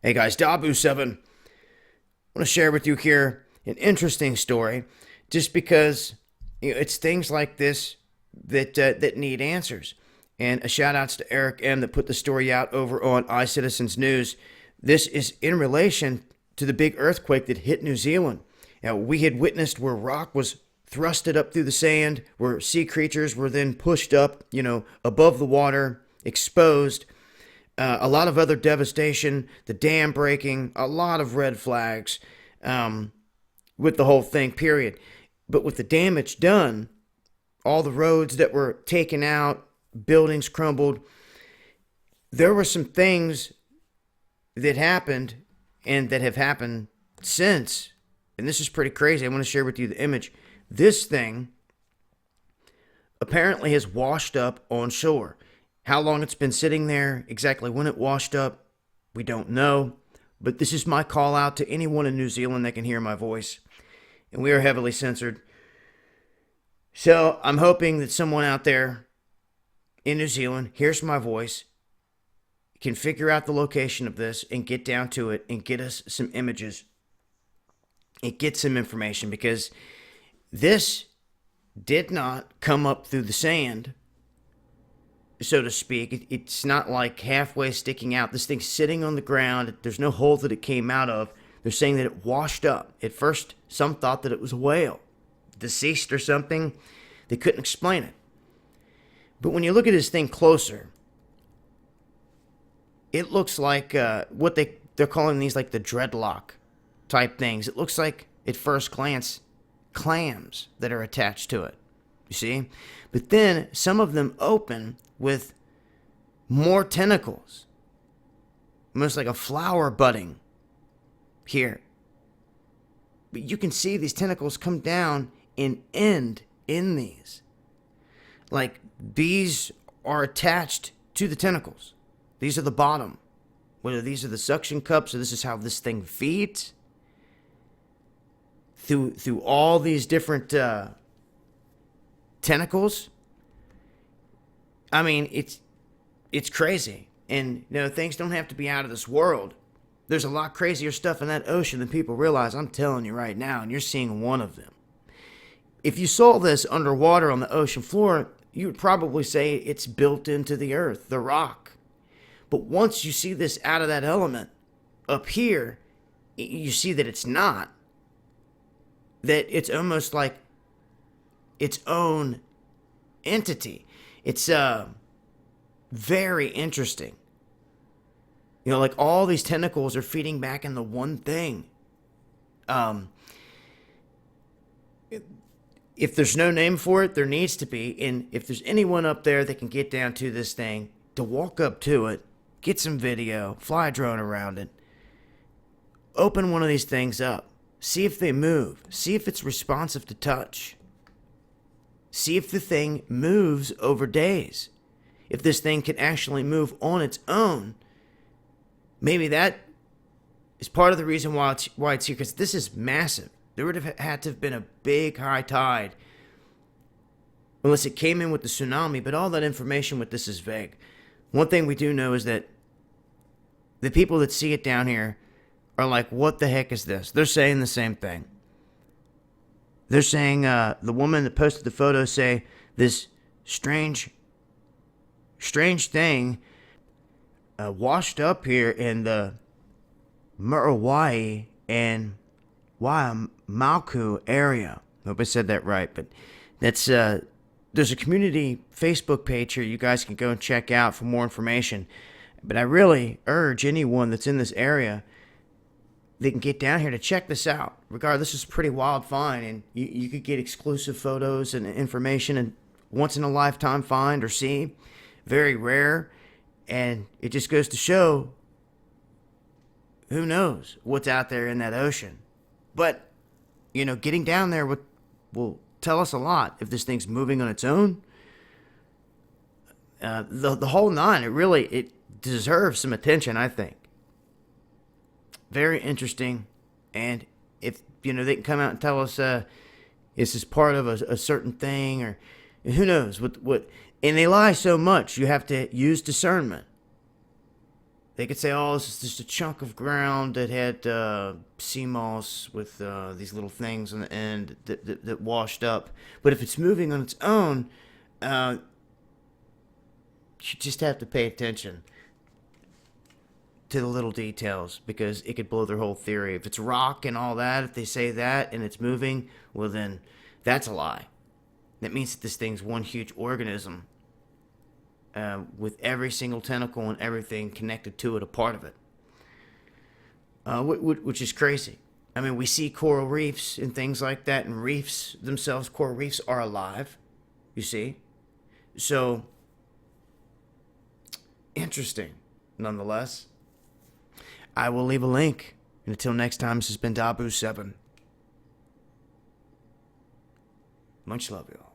Hey guys, Dabu7. I want to share with you here an interesting story just because it's things like this that need answers. And a shout outs to Erick M that put the story out over on iCitizens News. This is in relation to the big earthquake that hit New Zealand. Now, we had witnessed where rock was thrusted up through the sand, where sea creatures were then pushed up, above the water, exposed. A lot of other devastation, the dam breaking, a lot of red flags with the whole thing, period. But with the damage done, all the roads that were taken out, buildings crumbled, there were some things that happened and that have happened since. And this is pretty crazy. I want to share with you the image. This thing apparently has washed up on shore. How long it's been sitting there, exactly when it washed up, we don't know. But this is my call out to anyone in New Zealand that can hear my voice. And we are heavily censored. So I'm hoping that someone out there in New Zealand hears my voice, can figure out the location of this and get down to it and get us some images and get some information, because this did not come up through the sand, so to speak. It's not like halfway sticking out. This thing's sitting on the ground. There's no hole that it came out of. They're saying that it washed up. At first, some thought that it was a whale, deceased or something. They couldn't explain it. But when you look at this thing closer, it looks like what they're calling these like the dreadlock type things. It looks like, at first glance, clams that are attached to it. You see? But then some of them open with more tentacles. Almost like a flower budding here. But you can see these tentacles come down and end in these. Like these are attached to the tentacles. These are the bottom. Whether these are the suction cups or this is how this thing feeds. Through all these different tentacles. I mean, it's crazy. And, things don't have to be out of this world. There's a lot crazier stuff in that ocean than people realize. I'm telling you right now, and you're seeing one of them. If you saw this underwater on the ocean floor, you would probably say it's built into the earth, the rock. But once you see this out of that element, up here, you see that it's not. That it's almost like its own entity. It's very interesting. Like all these tentacles are feeding back into one thing. If there's no name for it, there needs to be. And if there's anyone up there that can get down to this thing, to walk up to it, get some video, fly a drone around it, open one of these things up, see if they move, see if it's responsive to touch, see if the thing moves over days. If this thing can actually move on its own, maybe that is part of the reason why it's here, because this is massive. There would have had to have been a big high tide unless it came in with the tsunami, but all that information with this is vague. One thing we do know is that the people that see it down here are like, what the heck is this? They're saying the same thing. They're saying, the woman that posted the photo say, this strange thing washed up here in the Muriwai and Waiamauku area. I hope I said that right, but that's there's a community Facebook page here you guys can go and check out for more information. But I really urge anyone that's in this area that can get down here to check this out. Regardless, this is a pretty wild find, and you could get exclusive photos and information, and once in a lifetime find or see. Very rare, and it just goes to show who knows what's out there in that ocean. But, getting down there will tell us a lot. If this thing's moving on its own, the whole nine, it deserves some attention, I think. Very interesting. And if, they can come out and tell us this is part of a certain thing, or who knows what. And they lie so much, you have to use discernment. They could say, oh, this is just a chunk of ground that had sea moss with these little things on the end that washed up. But if it's moving on its own, you just have to pay attention to the little details, because it could blow their whole theory. If it's rock and all that, if they say that and it's moving, well then that's a lie. That means that this thing's one huge organism with every single tentacle and everything connected to it, a part of it, which is crazy. I mean, we see coral reefs and things like that, and reefs themselves, coral reefs are alive, you see. So, interesting, nonetheless. I will leave a link. And until next time, this has been Dabu7. Much love, y'all.